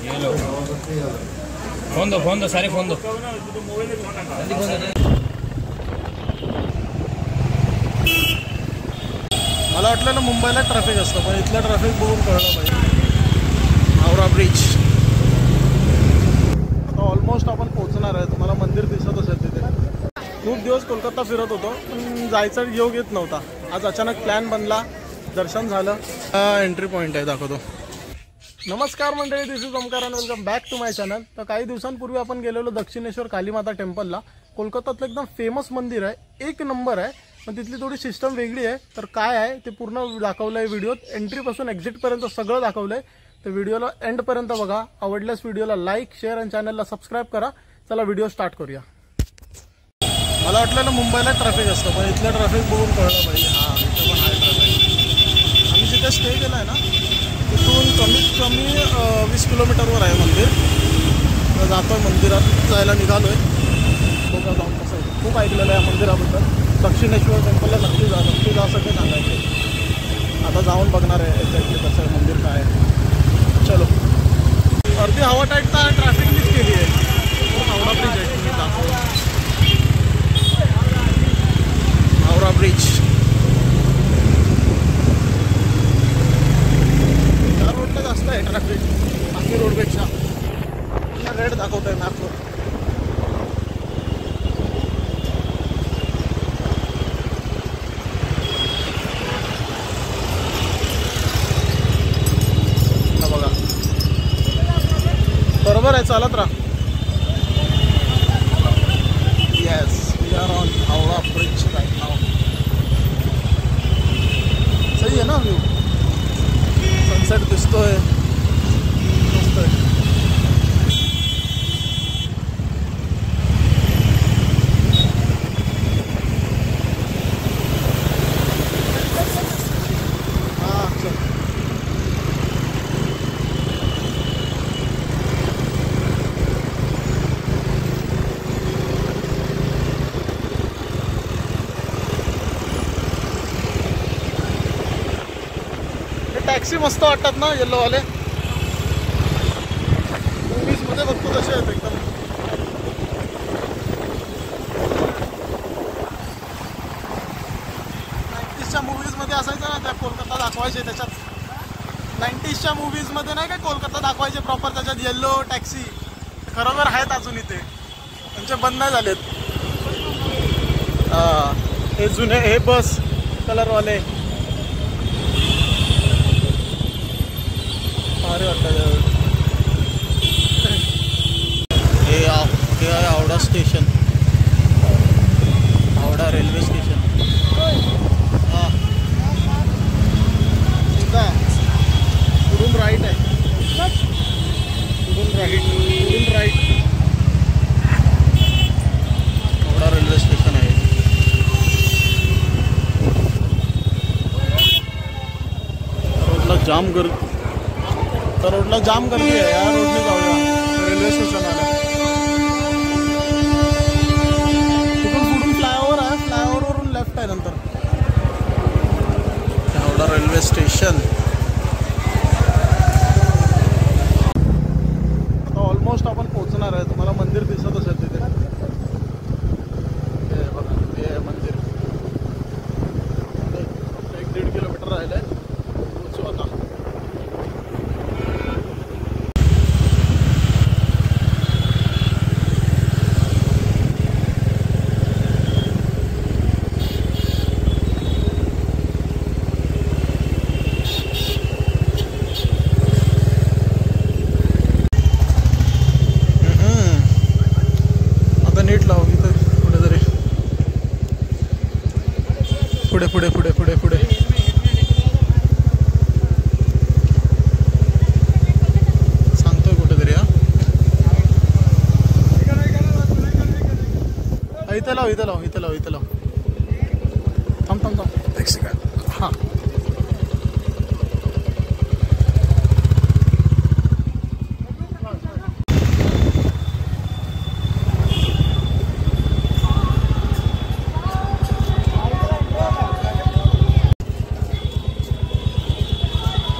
ये लो फोन दो सारे फोन दो। मला वाटलं मुंबईला ट्रॅफिक असतं, पण इथलं ट्रॅफिक बघून कळलं पाहिजे. हावरा ब्रिज आता ऑलमोस्ट आपण पोहोचणार आहे. तुम्हाला मंदिर दिसत असेल तिथे. खूप दिवस कोलकाता फिरत होतो, पण जायचा योग येत नव्हता. आज अचानक प्लॅन बनला, दर्शन झालं. एंट्री पॉईंट आहे, दाखवतो. नमस्कार मंडळी, दिस इज ओमकार आणि welcome back to my channel. तर काही दिवसांपूर्वी आपण गेलेलो दक्षिणेश्वर कालीमाता टेम्पलला. कोलकातातलं एकदम फेमस मंदिर आहे, एक नंबर आहे. पण तिथली थोडी सिस्टम वेगळी आहे. तर काय आहे ते पूर्ण दाखवलं आहे व्हिडिओत. एंट्रीपासून एक्झिटपर्यंत सगळं दाखवलं आहे. तर व्हिडिओला एंडपर्यंत बघा. आवडल्यास व्हिडिओला लाईक, शेअर आणि चॅनलला सबस्क्राईब करा. चला व्हिडिओ स्टार्ट करूया. मला वाटलं मुंबईला ट्रॅफिक असतं, पण इथलं ट्रॅफिक बघून कळलं पाहिजे. हां, इथं पण आहे ट्रॅफिक. आम्ही जिथे स्टे केला आहे ना, तिथून कमीत कमी 20 किलोमीटरवर आहे मंदिर. तर जातोय मंदिरात, जायला निघालोय. बघा जाऊन कसं आहे. खूप ऐकलेलं आहे मंदिराबद्दल. दक्षिणेश्वर टेम्पलला नक्की जा असं काही सांगायचे. आता जाऊन बघणार आहे एक्झॅक्टली कसं आहे मंदिर, काय आहे. चलो. अर्धी हवा टाईट तर ट्रॅफिकनीच केली आहे. हावडा ब्रिज आहे, तुम्ही दाखव. हावडा ब्रिज त्या रोडला जास्त आहे ट्रॅफिक बाकी रोडपेक्षा. रेड दाखवत आहे मॅपवर. बरोबर आहे, चालत राहा. Yes, we are on Howrah bridge right now. सही आहे ना व्ह्यू. सनसेट दिसतोय, मस्त आहे. टॅक्सी मस्त वाटतात ना येल्लोवाले. मूवीजमध्ये बघतो तसे आहेत एकदम. च्या मूवीजमध्ये असायचं ना, त्या कोलकाता दाखवायचे. त्याच्यात 90sच्या मूवीजमध्ये नाही का कोलकाता दाखवायचे प्रॉपर. त्याच्यात येल्लो टॅक्सी खरोखर आहेत अजून इथे. त्यांचे बंद नाही झालेत. हे जुने, हे बस कलरवाले भारी वाटतं. हे आहे Howrah station, Howrah railway station. हां, सीधा पुढून राईट आहे. पुढून राईट हावडा रेल्वे स्टेशन आहे. रोडला जाम गर्दी. तर रोडला जाम गर्दी आहे. या रोडने जाऊया रेल्वे स्टेशनला. तिथून पुढून फ्लायओव्हर आहे, फ्लायओव्हरवरून लेफ्ट आहे. नंतर हावडा रेल्वे स्टेशन. आता ऑलमोस्ट आपण पोहोचणार आहे. तुम्हाला मंदिर दिसत असेल तिथे. हे बघा, हे आहे मंदिर. 1-1.5 किलोमीटर राहिलं आहे. पोहोचू आता. पुढे सांगतोय कुठेतरी. इथं लाव. थांब. हां,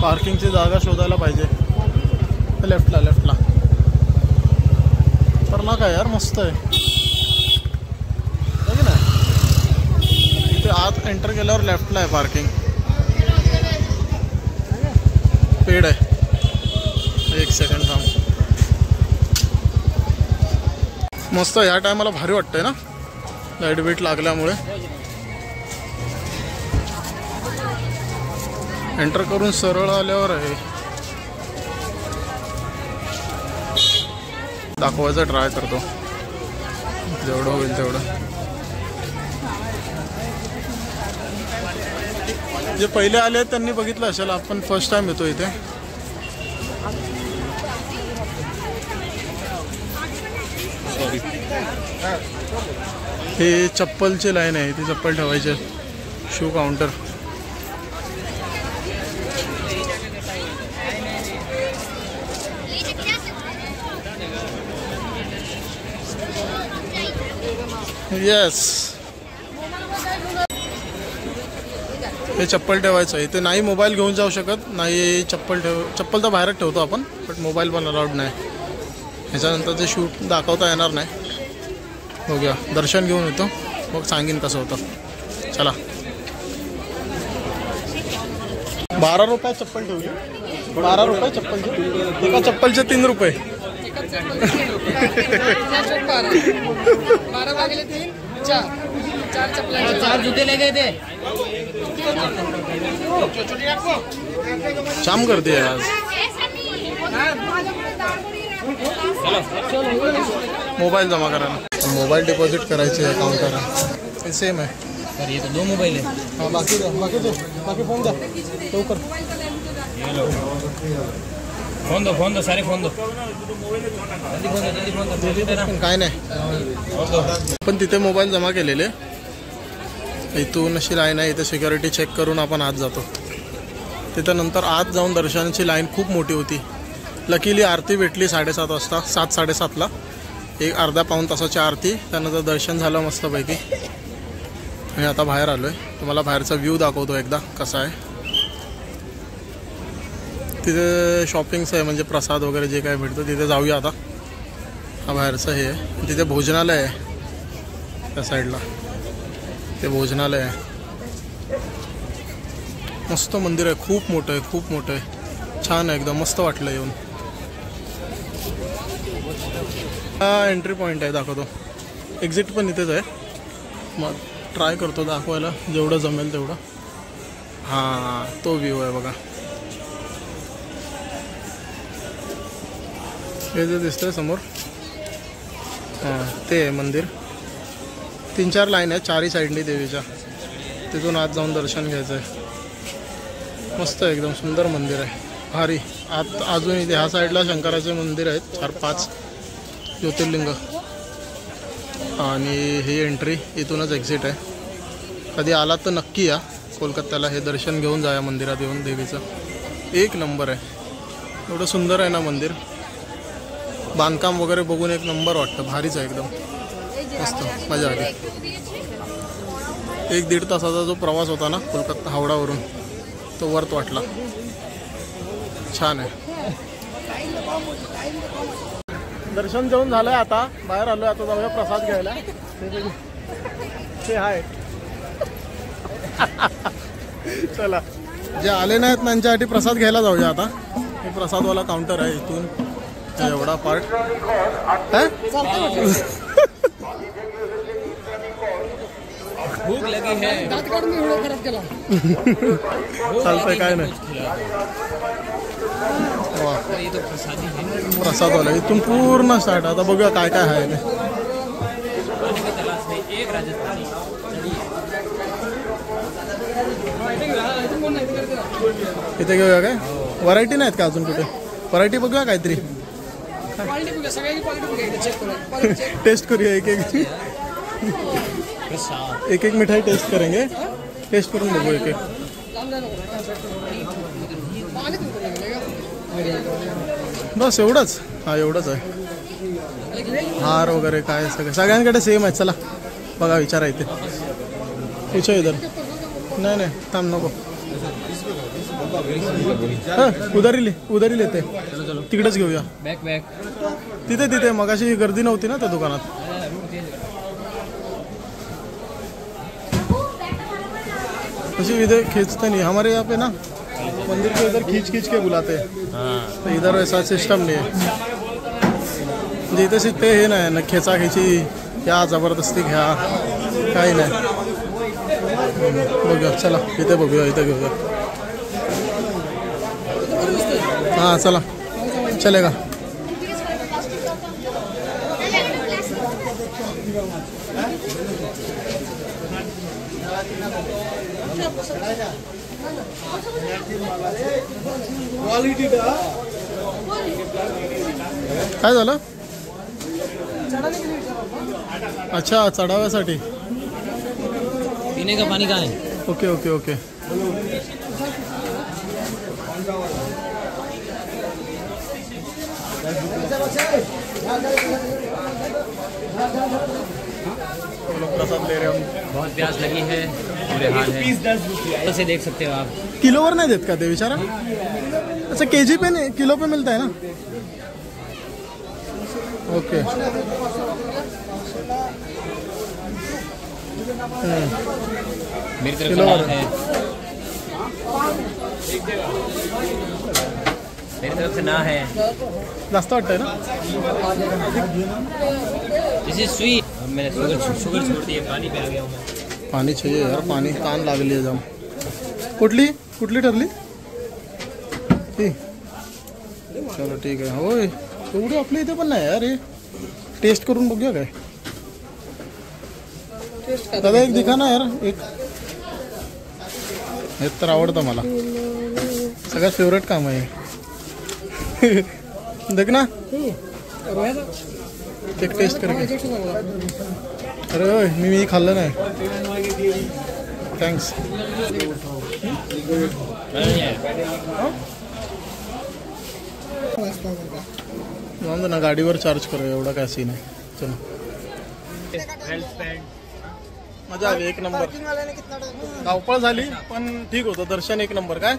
पार्किंगची जागा शोधायला पाहिजे. लेफ्टला लेफ्टला. तर ना काय यार मस्त आहे ना. इथे आत एंटर केल्यावर लेफ्टला आहे पार्किंग. पेड आहे. 1 सेकंड थांब. मस्त ह्या टायमाला भारी वाटतंय ना लाईट बीट लागल्यामुळे. एंटर करून सरळ आल्यावर आहे दाखवायचा ट्राय करतो जेवढं होईल तेवढं. जे पहिले आले आहेत त्यांनी बघितलं असेल. आपण फर्स्ट टाइम येतो इथे. हे चप्पलची लाईन आहे. ती चप्पल ठेवायची शू काउंटर. येस हे चप्पल ठेवायचं. इथे नाही मोबाईल घेऊन जाऊ शकत नाही. चप्पल तर बाहेरच ठेवतो आपण बट मोबाईल पण अलाउड नाही. ह्याच्यानंतर ते शूट दाखवता येणार नाही. बघूया दर्शन घेऊन येतो मग सांगेन कसं होतं. चला 12 रुपये चप्पल ठेवली. 12 रुपये चप्पलचे. एका चप्पलचे 3 रुपये. 4 जूते ले गए थे. शाम करते है आज. मोबाईल जमा करायला. मोबाईल डिपॉझिट करायचे आहे काउंटर. सेम आहे. सर ये तो 2 मोबाइल है. हाँ बाकी फोन द्या लवकर. फोन दो सारे फोन दो. काय नाही. पण तिथे मोबाईल जमा केलेले. इथून अशी लाईन आहे. इथे सिक्युरिटी चेक करून आपण आत जातो. तिथं नंतर आत जाऊन दर्शनाची लाईन खूप मोठी होती. लकीली आरती भेटली 7:30 वाजता. 7-7:30ला एक अर्धा पाऊण तासाची आरती. त्यानंतर दर्शन झालं मस्तपैकी. आणि आता बाहेर आलो आहे. तुम्हाला बाहेरचा व्ह्यू दाखवतो एकदा कसा आहे. तिथे शॉपिंग्स आहे म्हणजे प्रसाद वगैरे जे काय भेटतं तिथे जाऊया आता. हा बाहेरचं हे आहे. तिथे भोजनालय आहे त्या साईडला. ते भोजनालय आहे. मस्त मंदिर आहे. खूप मोठं आहे. खूप मोठं आहे. छान आहे एकदम. मस्त वाटलं येऊन. हा एंट्री पॉईंट आहे दाखवतो. एक्झिट पण इथेच आहे. मग ट्राय करतो दाखवायला जेवढं जमेल तेवढं. हां तो व्ह्यू आहे बघा. हे जे दिसतंय समोर हां ते आहे मंदिर. 3-4 लाईन आहे 4ही साईडनी देवीच्या. तिथून आत जाऊन दर्शन घ्यायचं आहे. मस्त आहे एकदम सुंदर मंदिर आहे. भारी. आत अजून इथे ह्या साईडला शंकराचे मंदिर आहेत 4-5 ज्योतिर्लिंग. आणि ही एंट्री इथूनच एक्झिट आहे. कधी आलात तर नक्की या कोलकात्याला. हे दर्शन घेऊन जा या मंदिरात येऊन देवीचं. 1 नंबर आहे. एवढं सुंदर आहे ना मंदिर. बांधकाम वगैरे बघून 1 नंबर वाटतं. भारीच आहे एकदम. मस्त मजा आली. 1-1.5 तासाचा जो प्रवास होता ना कोलकाता हावडावरून तो वर्थ वाटला. छान आहे. दर्शन जेवण झालं आहे. आता बाहेर आलो आहे. आता जाऊया प्रसाद घ्यायला. ते आहे चला. जे आले नाहीत त्यांच्यासाठी प्रसाद घ्यायला जाऊया आता. हे प्रसादवाला काउंटर आहे. इथून एवढा पार्ट भूक लगी है. चालतंय काय नाही. ये तो प्रसादी है. प्रसादवाला इथून पूर्ण स्टार्ट. आता बघूया काय काय आहे ते. एक राजस्थानी इथे घेऊया काय. व्हरायटी नाहीत का अजून कुठे. व्हरायटी बघूया काहीतरी. टेस्ट करूया एक एक मिठाई टेस्ट करेंगे. टेस्ट करून बघू एक एक. बस एवढंच. हा एवढंच आहे. हार वगैरे काय सगळ्यांकडे सेम आहे. चला बघा विचारा इथे. पूछो इधर. नाही थांब नको. उधारी लेते तिकडेच घेऊया. बॅक बॅक तिथे मगाशी गर्दी नव्हती ना त्या दुकानात. कशी इधर खींचते नहीं हमारे यहाँ पे ना मंदिर के इधर खींच के बुलाते हैं. तो इधर ऐसा सिस्टम नहीं है. इथे ते हे नाही ना खेचाखेची या जबरदस्ती घ्या काही नाही. बघूया चला इथे बघूया इथे घेऊया. हां चला चलेगा. काय झालं. अच्छा चढाव्यासाठी. पीने का पानी कहाँ है? Okay okay okay. प्रसाद ले रहे हम. बहुत प्यास लगी है, बुरे हाल है. ऐसे देख सकते हो आप. किलोवर नाही देत का ते विचारा. अच्छा केजी पे नहीं किलो पे मिलता है ना. ओके. मेरी तरफ से ना है. मेरी तरफ से ना है. जास्त वाटतंय ना. This is sweet. अब मैंने शुगर छोड़ दी है, पानी पे आ गया हूँ मैं. पाणी चाहिए यार. पाणी कान लागली आहे जाम. कुठली ठरली ती. चलो ठीक आहे. होय एवढं आपल्या इथे पण नाही यार. हे टेस्ट करून बघूया काय. दादा एक दिखा ना यार. एक हे तर आवडतं मला. सगळ्यात फेवरेट काम आहे. देख ना एक टेस्ट करके. अरे होय मी खाल्लं नाही. थँक्स. जाऊन ना गाडीवर चार्ज करू. एवढा काय सीन आहे. चलो मजा आली. एक नंबर. धावपळ झाली पण ठीक होतं. दर्शन एक नंबर. काय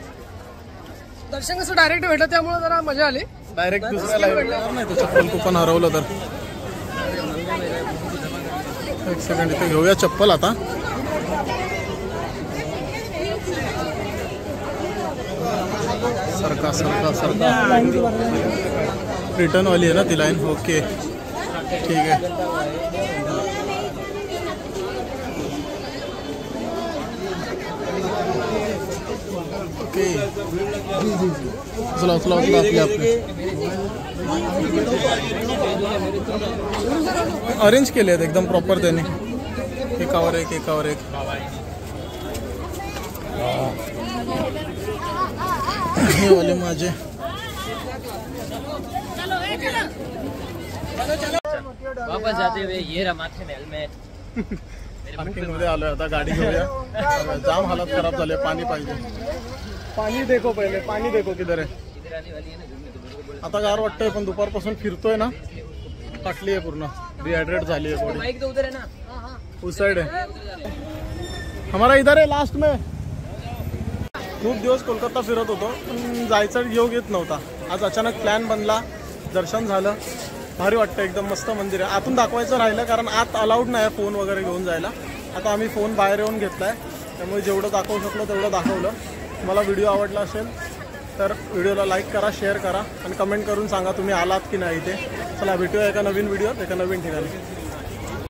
दर्शन कसं डायरेक्ट भेटलं त्यामुळे जरा मजा आली. डायरेक्ट दुसऱ्याला भेटणार नाही. तर चप्पल कुपन हरवलं तर. एक सेकंड इथे घेऊया चप्पल आता. सरका रिटर्न वाली है ना ती लाइन. ओके ठीक है. ओके चला आपले अरेंज केले आहेत एकदम प्रॉपर त्यांनी. एकावर एक. हे वाले माझे. वापस जाते हुए ये रहा माथे में हेलमेट. पार्किंग मध्ये आलोय आता. गाडी घेऊया. जाम हालत खराब झाली. पाणी पाहिजे. पाणी देखो पहिले. पाणी देखो किधर आहे. आता गार वाटतंय पण दुपारपासून फिरतोय ना. फाटली आहे पूर्ण. डिहायड्रेट झाली आहे बॉडी. बाइक तो उधर है ना. उस साइड है. हमारा इधर है लास्ट में. खूप दिवस कोलकाता फिरत होतो पण जायचा योग येत नव्हता. आज अचानक प्लॅन बनला. दर्शन झालं. भारी वाटतं. एकदम मस्त मंदिर आहे. आतून दाखवायचं राहिलं कारण आत अलाउड नाही फोन वगैरे घेऊन जायला. आता आम्ही फोन बाहेर येऊन घेतलाय. त्यामुळे जेवढं दाखवू शकलो तेवढं दाखवलं. तुम्हाला व्हिडिओ आवडला असेल तर व्हिडिओला लाईक करा, शेअर करा आणि कमेंट करून सांगा तुम्ही आलात की नाही इथे. चला भेटूया एका नवीन व्हिडिओत एका नवीन ठिकाणी.